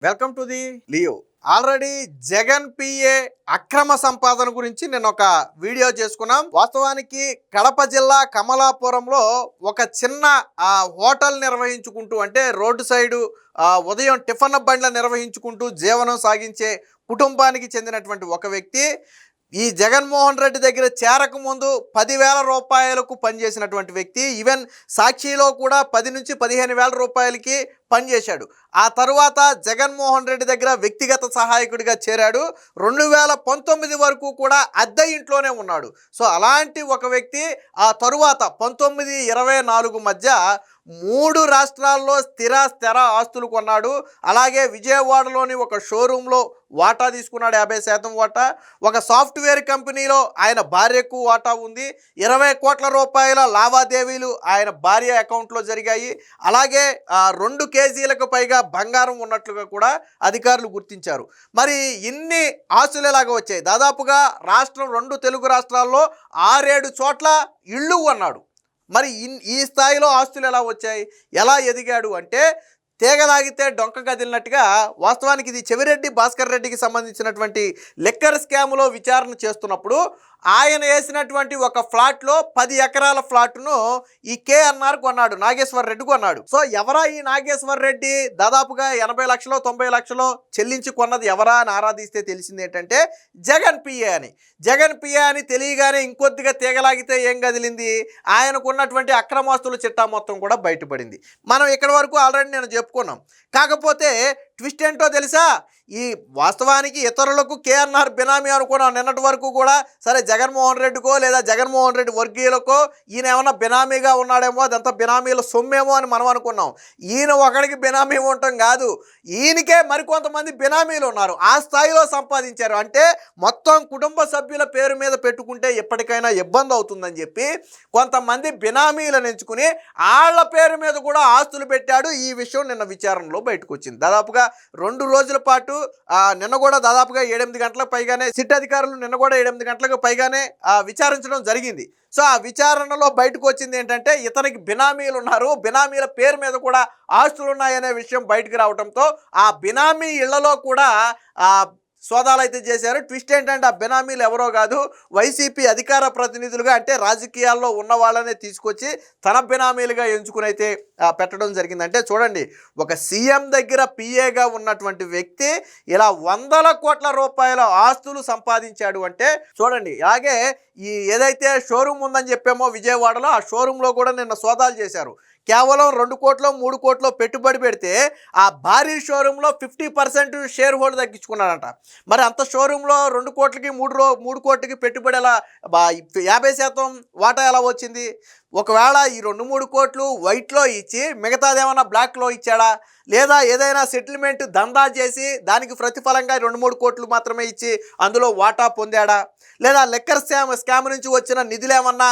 Welcome to the Leo. Already Jagan PA అక్రమ సంపాదన గురించి నేను ఒక వీడియో చేసుకున్నాం. వాస్తవానికి కడప జిల్లా కమలాపురంలో ఒక చిన్న హోటల్ నిర్వహించుకుంటూ, అంటే రోడ్డు సైడు ఉదయం టిఫిన్ బండ్ల నిర్వహించుకుంటూ జీవనం సాగించే కుటుంబానికి చెందినటువంటి ఒక వ్యక్తి ఈ జగన్మోహన్ రెడ్డి దగ్గర చేరకముందు 10,000 రూపాయలకు పనిచేసినటువంటి వ్యక్తి. ఈవెన్ సాక్షిలో కూడా 10 నుంచి 15,000 రూపాయలకి పనిచేశాడు. ఆ తరువాత జగన్మోహన్ రెడ్డి దగ్గర వ్యక్తిగత సహాయకుడిగా చేరాడు. 2019 వరకు కూడా అద్దె ఇంట్లోనే ఉన్నాడు. సో అలాంటి ఒక వ్యక్తి ఆ తరువాత 19-24 మధ్య 3 రాష్ట్రాల్లో స్థిర ఆస్తులు కొన్నాడు. అలాగే విజయవాడలోని ఒక షోరూంలో వాటా తీసుకున్నాడు, 50% వాటా. ఒక సాఫ్ట్వేర్ కంపెనీలో ఆయన భార్యకు వాటా ఉంది. 20 కోట్ల రూపాయల లావాదేవీలు ఆయన భార్య అకౌంట్లో జరిగాయి. అలాగే 2 కేజీలకు పైగా బంగారం ఉన్నట్లుగా కూడా అధికారులు గుర్తించారు. మరి ఇన్ని ఆస్తులు ఎలాగ వచ్చాయి? దాదాపుగా రాష్ట్రం 2 తెలుగు రాష్ట్రాల్లో 6-7 చోట్ల ఇళ్ళు కొన్నాడు. మరి ఈ స్థాయిలో ఆస్తులు ఎలా వచ్చాయి, ఎలా ఎదిగాడు అంటే తీగలాగితే డొంక కదిలినట్టుగా. వాస్తవానికి ఇది చెవిరెడ్డి భాస్కర్ రెడ్డికి సంబంధించినటువంటి లిక్కర్ స్కామ్లో విచారణ చేస్తున్నప్పుడు ఆయన వేసినటువంటి ఒక ఫ్లాట్లో 10 ఎకరాల ఫ్లాట్ను ఈ కేఎన్ఆర్ కొన్నాడు, నాగేశ్వర్ రెడ్డి కొన్నాడు. సో ఎవరా ఈ నాగేశ్వర్ రెడ్డి? దాదాపుగా 80 లక్షలు 90 లక్షలు చెల్లించి కొన్నది ఎవరా అని ఆరాధిస్తే తెలిసింది ఏంటంటే జగన్ పిఏ అని. జగన్ పిఏ అని తెలియగానే ఇంకొద్దిగా తీగలాగితే ఏం కదిలింది? ఆయనకున్నటువంటి అక్రమాస్తుల చిట్టా మొత్తం కూడా బయటపడింది. మనం ఇక్కడ వరకు ఆల్రెడీ నేను చెప్పుకున్నాం. కాకపోతే ట్విస్ట్ ఏంటో తెలుసా? ఈ వాస్తవానికి ఇతరులకు కేఎన్ఆర్ బినామీ అనుకున్నాం నిన్నటి వరకు కూడా. సరే జగన్మోహన్ రెడ్డికో లేదా జగన్మోహన్ రెడ్డి వర్గీయులకో ఈయన ఏమన్నా బినామీగా ఉన్నాడేమో, అదంతా బినామీల సొమ్మేమో అని మనం అనుకున్నాం. ఈయన ఒకడికి బినామీ ఉండటం కాదు, ఈయనకే మరికొంతమంది బినామీలు ఉన్నారు. ఆ స్థాయిలో సంపాదించారు. అంటే మొత్తం కుటుంబ సభ్యుల పేరు మీద పెట్టుకుంటే ఎప్పటికైనా ఇబ్బంది అవుతుందని చెప్పి కొంతమంది బినామీలను ఎంచుకుని వాళ్ళ పేరు మీద కూడా ఆస్తులు పెట్టాడు. ఈ విషయం నిన్న విచారణలో బయటకు వచ్చింది. దాదాపుగా 2 రోజుల పాటు నిన్న కూడా దాదాపుగా 7-8 గంటలకు పైగానే సిట్ అధికారులు నిన్న కూడా 7-8 గంటలకు పైగానే విచారించడం జరిగింది. సో ఆ విచారణలో బయటకు వచ్చింది ఏంటంటే ఇతనికి బినామీలు ఉన్నారు, బినామీల పేరు మీద కూడా ఆస్తులు ఉన్నాయనే విషయం బయటకు రావడంతో ఆ బినామీ ఇళ్లలో కూడా సోదాలు అయితే చేశారు. ట్విస్ట్ ఏంటంటే ఆ బినామీలు ఎవరో కాదు, వైసీపీ అధికార ప్రతినిధులుగా, అంటే రాజకీయాల్లో ఉన్న వాళ్ళనే తీసుకొచ్చి తన బినామీలుగా ఎంచుకుని అయితే పెట్టడం జరిగింది. అంటే చూడండి, ఒక సీఎం దగ్గర పిఏగా ఉన్నటువంటి వ్యక్తి ఇలా 100 కోట్ల రూపాయల ఆస్తులు సంపాదించాడు అంటే చూడండి. అలాగే ఈ ఏదైతే షోరూమ్ ఉందని చెప్పామో విజయవాడలో, ఆ షోరూంలో కూడా నిన్న సోదాలు చేశారు. కేవలం 2 కోట్లో 3 కోట్లో పెట్టుబడి పెడితే ఆ భారీ షోరూంలో 50% షేర్ హోల్డ్ తగ్గించుకున్నాడంట. మరి అంత షోరూంలో 2 కోట్లకి 3 కోట్లకి పెట్టుబడి ఎలా 50% వాటా ఎలా వచ్చింది? ఒకవేళ ఈ 2-3 కోట్లు వైట్లో ఇచ్చి మిగతాదేమన్నా బ్లాక్లో ఇచ్చాడా, లేదా ఏదైనా సెటిల్మెంట్ దందా చేసి దానికి ప్రతిఫలంగా 2-3 కోట్లు మాత్రమే ఇచ్చి అందులో వాటా పొందాడా, లేదా లెక్కర్ స్కామ్ నుంచి వచ్చిన నిధులేమన్నా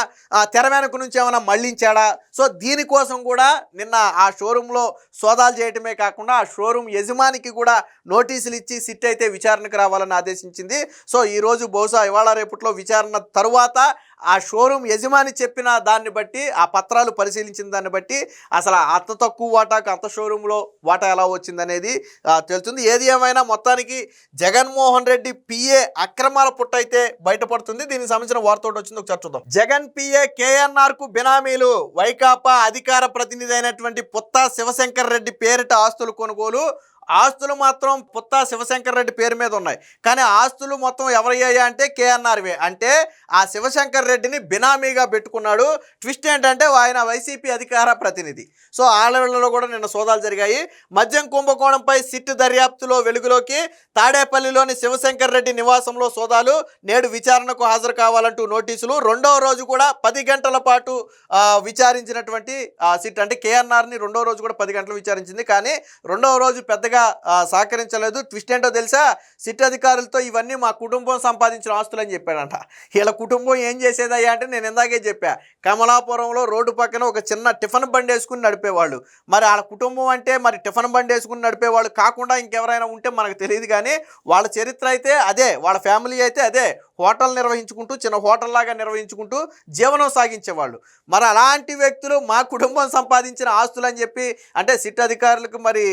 తెర వెనక నుంచి ఏమన్నా మళ్లించాడా? సో దీనికోసం కూడా నిన్న ఆ షోరూంలో సోదాలు చేయటమే కాకుండా ఆ షోరూమ్ యజమానికి కూడా నోటీసులు ఇచ్చి సిట్ అయితే విచారణకు రావాలని ఆదేశించింది. సో ఈరోజు బహుశా ఇవాళ రేపట్లో విచారణ తరువాత ఆ షోరూమ్ యజమాని చెప్పిన దాన్ని బట్టి, ఆ పత్రాలు పరిశీలించిన దాన్ని బట్టి అసలు అంత తక్కువ వాటాకు అంత షోరూంలో వాటా ఎలా వచ్చిందనేది తెలుస్తుంది. ఏది ఏమైనా మొత్తానికి జగన్మోహన్ రెడ్డి పిఏ అక్రమాల పుట్ట అయితే బయటపడుతుంది. దీనికి సంబంధించిన వార్త ఒకటి వచ్చింది, ఒకసారి చూద్దాం. జగన్ పిఏ కేఎన్ఆర్ కు బినామీలు. వైకాపా అధికార ప్రతినిధి అయినటువంటి పుత్తా శివశంకర్ రెడ్డి పేరిట ఆస్తులు కొనుగోలు. ఆస్తులు మాత్రం పుత్తా శివశంకర్ రెడ్డి పేరు మీద ఉన్నాయి, కానీ ఆస్తులు మొత్తం ఎవరయ్యాయా అంటే కేఎన్ఆర్వే. అంటే ఆ శివశంకర్ రెడ్డిని బినామీగా పెట్టుకున్నాడు. ట్విస్ట్ ఏంటంటే ఆయన వైసీపీ అధికార ప్రతినిధి. సో ఆలవేళ్లలో కూడా నిన్న సోదాలు జరిగాయి. మద్యం కుంభకోణంపై సిట్ దర్యాప్తులో వెలుగులోకి. తాడేపల్లిలోని శివశంకర్ రెడ్డి నివాసంలో సోదాలు. నేడు విచారణకు హాజరు కావాలంటూ నోటీసులు. 2వ రోజు కూడా 10 గంటల పాటు విచారించినటువంటి సిట్, అంటే కేఎన్ఆర్ని 2వ రోజు కూడా 10 గంటలు విచారించింది, కానీ 2వ రోజు పెద్దగా సహకరించలేదు. ట్విస్ట్ ఏంటో తెలుసా? సిట్ అధికారులతో ఇవన్నీ మా కుటుంబం సంపాదించిన ఆస్తులు అని చెప్పాడంట. వీళ్ళ కుటుంబం ఏం చేసేదయ్యా అంటే నేను ఇందాకే చెప్పా, కమలాపురంలో రోడ్డు పక్కన ఒక చిన్న టిఫిన్ బండి వేసుకుని నడిపేవాళ్ళు. మరి వాళ్ళ కుటుంబం అంటే మరి టిఫిన్ బండి వేసుకుని నడిపేవాళ్ళు కాకుండా ఇంకెవరైనా ఉంటే మనకు తెలియదు, కానీ వాళ్ళ చరిత్ర అయితే అదే, వాళ్ళ ఫ్యామిలీ అయితే అదే. హోటల్ నిర్వహించుకుంటూ చిన్న హోటల్ లాగా నిర్వహించుకుంటూ జీవనం సాగించేవాళ్ళు. మరి అలాంటి వ్యక్తులు మా కుటుంబం సంపాదించిన ఆస్తులు అని చెప్పి అంటే సిట్ అధికారులకు మరి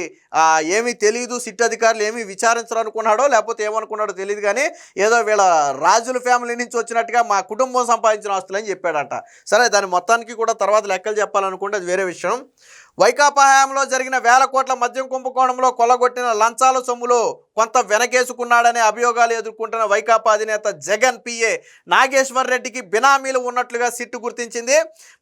ఏమీ తెలియదు, సిట్ అధికారులు ఏమీ విచారించరు అనుకున్నాడో లేకపోతే ఏమనుకున్నాడో తెలియదు, కానీ ఏదో వీళ్ళ రాజుల ఫ్యామిలీ నుంచి వచ్చినట్టుగా మా కుటుంబం సంపాదించిన ఆస్తులు అని చెప్పాడట. సరే, దాని మొత్తానికి కూడా తర్వాత లెక్కలు చెప్పాలనుకుంటే అది వేరే విషయం. వైకాపా హయాంలో జరిగిన వేల కోట్ల మద్యం కుంభకోణంలో కొల్లగొట్టిన లంచాల సొమ్ములో కొంత వెనకేసుకున్నాడనే అభియోగాలు ఎదుర్కొంటున్న వైకాపా అధినేత జగన్ పిఏ నాగేశ్వర్ రెడ్డికి బినామీలు ఉన్నట్లుగా సిట్టు గుర్తించింది.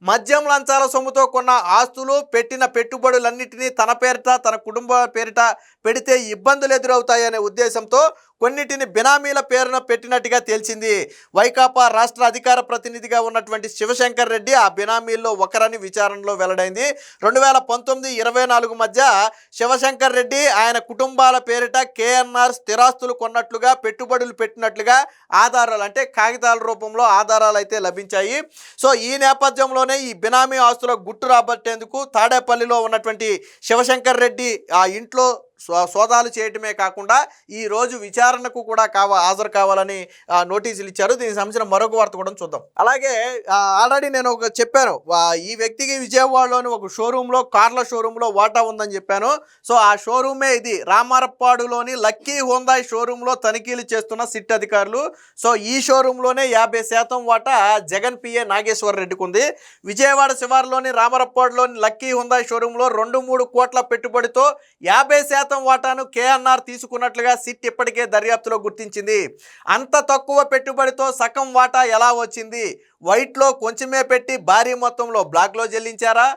మద్యం లంచాల సొమ్ముతో కొన్న ఆస్తులు, పెట్టిన పెట్టుబడులన్నింటినీ తన పేరిట తన కుటుంబ పేరిట పెడితే ఇబ్బందులు ఎదురవుతాయనే ఉద్దేశంతో కొన్నిటిని బినామీల పేరున పెట్టినట్టుగా తేల్చింది. వైకాపా రాష్ట్ర అధికార ప్రతినిధిగా ఉన్నటువంటి శివశంకర్ రెడ్డి ఆ బినామీల్లో ఒకరని విచారణలో వెల్లడైంది. 2019-24 మధ్య శివశంకర్ రెడ్డి ఆయన కుటుంబాల పేరిట కేఎన్ఆర్ స్థిరాస్తులు కొన్నట్లుగా, పెట్టుబడులు పెట్టినట్లుగా ఆధారాలు అంటే కాగితాల రూపంలో ఆధారాలు అయితే లభించాయి. సో ఈ నేపథ్యంలోనే ఈ బినామీ ఆస్తుల గుట్టు రాబట్టేందుకు తాడేపల్లిలో ఉన్నటువంటి శివశంకర్ రెడ్డి ఆ ఇంట్లో సోదాలు చేయటమే కాకుండా ఈరోజు విచారణకు కూడా హాజరు కావాలని నోటీసులు ఇచ్చారు. దీనికి సంబంధించిన మరొక వార్త కూడా చూద్దాం. అలాగే ఆల్రెడీ నేను చెప్పాను, ఈ వ్యక్తికి విజయవాడలోని ఒక షోరూంలో, కార్ల షోరూంలో వాటా ఉందని చెప్పాను. సో ఆ షోరూమే ఇది. రామారప్పాడులోని లక్కీ హోండాయ్ షోరూంలో తనిఖీలు చేస్తున్న సిట్ అధికారులు. సో ఈ షోరూంలోనే 50% వాటా జగన్ పిఏ నాగేశ్వర్ రెడ్డికి ఉంది. విజయవాడ శివారులోని రామారప్పాడులోని లక్కీ హోండాయ్ షోరూంలో 2-3 కోట్ల పెట్టుబడితో 50% వాటాను కేఎన్ఆర్ తీసుకున్నట్లుగా సిట్ ఇప్పటికే దర్యాప్తులో గుర్తించింది. అంత తక్కువ పెట్టుబడితో సగం వాటా ఎలా వచ్చింది? వైట్లో కొంచెమే పెట్టి భారీ మొత్తంలో బ్లాక్లో చెల్లించారా?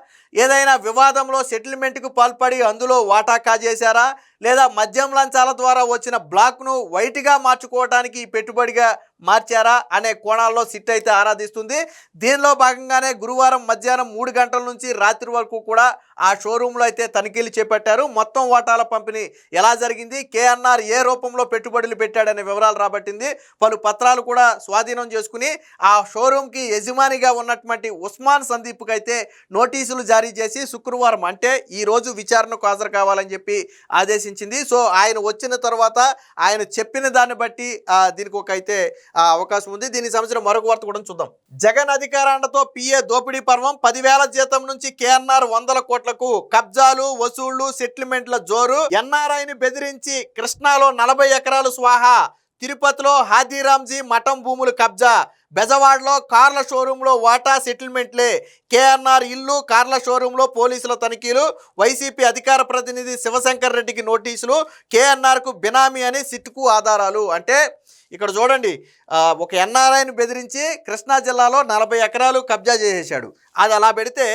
ఏదైనా వివాదంలో సెటిల్మెంట్కు పాల్పడి అందులో వాటా కాజేశారా? లేదా మద్యం లంచాల ద్వారా వచ్చిన బ్లాక్ను వైట్గా మార్చుకోవడానికి పెట్టుబడిగా మార్చారా అనే కోణాల్లో సిట్ అయితే ఆరాధిస్తుంది. దీనిలో భాగంగానే గురువారం మధ్యాహ్నం 3 గంటల నుంచి రాత్రి వరకు కూడా ఆ షోరూంలో అయితే తనిఖీలు చేపట్టారు. మొత్తం వాటాల పంపిణీ ఎలా జరిగింది, కేఎన్ఆర్ ఏ రూపంలో పెట్టుబడులు పెట్టాడనే వివరాలు రాబట్టింది. పలు పత్రాలు కూడా స్వాధీనం చేసుకుని ఆ షోరూంకి యజమానిగా ఉన్నటువంటి ఉస్మాన్ సందీప్కి అయితే నోటీసులు జారీ చేసి శుక్రవారం అంటే ఈరోజు విచారణకు హాజరు కావాలని చెప్పి ఆదేశించింది. సో ఆయన వచ్చిన తర్వాత ఆయన చెప్పిన దాన్ని బట్టి దీనికి ఒక అయితే అవకాశం ఉంది. దీనికి సంబంధించిన మరొక వార్త కూడా చూద్దాం. జగన్ అధికారాండతో పిఏ దోపిడీ పర్వం. 10,000 జీతం నుంచి కేఎన్ఆర్ 100 కోట్లకు కబ్జాలు, వసూళ్లు, సెటిల్మెంట్ల జోరు. ఎన్ఆర్ఐని బెదిరించి కృష్ణాలో 40 ఎకరాలు స్వాహా. తిరుపతిలో హాజీరాంజీ మఠం భూములు కబ్జా. బెజవాడలో కార్ల షోరూంలో వాటా సెటిల్మెంట్లే. కేఎన్ఆర్ ఇల్లు, కార్ల షోరూంలో పోలీసుల తనిఖీలు. వైసీపీ అధికార ప్రతినిధి శివశంకర్ రెడ్డికి నోటీసులు. కేఎన్ఆర్కు బినామీ అని సిట్కు ఆధారాలు. అంటే ఇక్కడ చూడండి, ఒక ఎన్ఆర్ఐని బెదిరించి కృష్ణా జిల్లాలో 40 ఎకరాలు కబ్జా చేసేశాడు. అది అలా పెడితే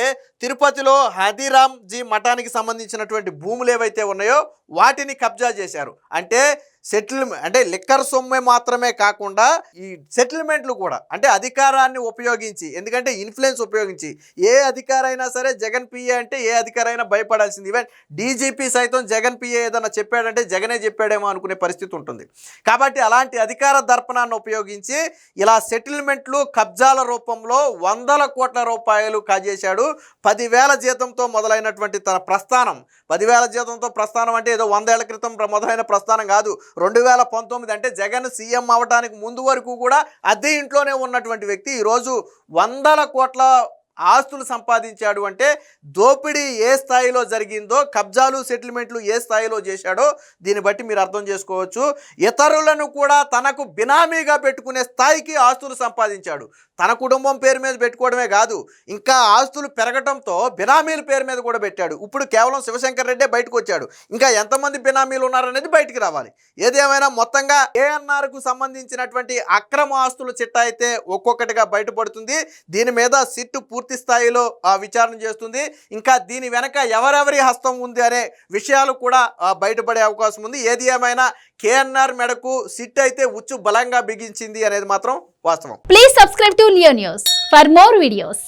తిరుపతిలో హాజీరాంజీ మఠానికి సంబంధించినటువంటి భూములు ఏవైతే ఉన్నాయో వాటిని కబ్జా చేశారు. అంటే సెటిల్మెంట్ అంటే లిక్కర్ సొమ్మే మాత్రమే కాకుండా ఈ సెటిల్మెంట్లు కూడా అంటే అధికారాన్ని ఉపయోగించి, ఎందుకంటే ఇన్ఫ్లుయెన్స్ ఉపయోగించి ఏ అధికారైనా సరే జగన్ పిఏ అంటే ఏ అధికారైనా భయపడాల్సింది. ఈవెన్ డీజీపీ సైతం జగన్ పిఏ ఏదైనా చెప్పాడంటే జగనే చెప్పాడేమో అనుకునే పరిస్థితి ఉంటుంది. కాబట్టి అలాంటి అధికార దర్పణాన్ని ఉపయోగించి ఇలా సెటిల్మెంట్లు కబ్జాల రూపంలో 100 కోట్ల రూపాయలు కాజేశాడు. 10,000 జీతంతో మొదలైనటువంటి తన ప్రస్థానం, 10,000 జీతంతో ప్రస్థానం అంటే ఏదో 100 ఏళ్ల క్రితం మొదలైన ప్రస్థానం కాదు. 2019 అంటే జగన్ సీఎం అవడానికి ముందు వరకు కూడా అద్దె ఇంట్లోనే ఉన్నటువంటి వ్యక్తి ఈరోజు 100 కోట్ల ఆస్తులు సంపాదించాడు. అంటే దోపిడీ ఏ స్థాయిలో జరిగిందో, కబ్జాలు సెటిల్మెంట్లు ఏ స్థాయిలో చేశాడో దీన్ని బట్టి మీరు అర్థం చేసుకోవచ్చు. ఇతరులను కూడా తనకు బినామీగా పెట్టుకునే స్థాయికి ఆస్తులు సంపాదించాడు. తన కుటుంబం పేరు మీద పెట్టుకోవడమే కాదు, ఇంకా ఆస్తులు పెరగటంతో బినామీల పేరు మీద కూడా పెట్టాడు. ఇప్పుడు కేవలం శివశంకర్ రెడ్డే బయటకు వచ్చాడు. ఇంకా ఎంతమంది బినామీలు ఉన్నారనేది బయటికి రావాలి. ఏదేమైనా మొత్తంగా ఏఎన్ఆర్కు సంబంధించినటువంటి అక్రమ ఆస్తుల చిట్టా అయితే ఒక్కొక్కటిగా బయటపడుతుంది. దీని మీద సిట్టు పూర్తి స్థాయిలో విచారణ చేస్తుంది. ఇంకా దీని వెనక ఎవరెవరి హస్తం ఉంది అనే విషయాలు కూడా బయటపడే అవకాశం ఉంది. ఏది ఏమైనా కేఎన్ఆర్ మెడకు సిట్ అయితే ఉచ్చు బలంగా బిగించింది అనేది మాత్రం వాస్తవం. Please subscribe to Leo news for more videos.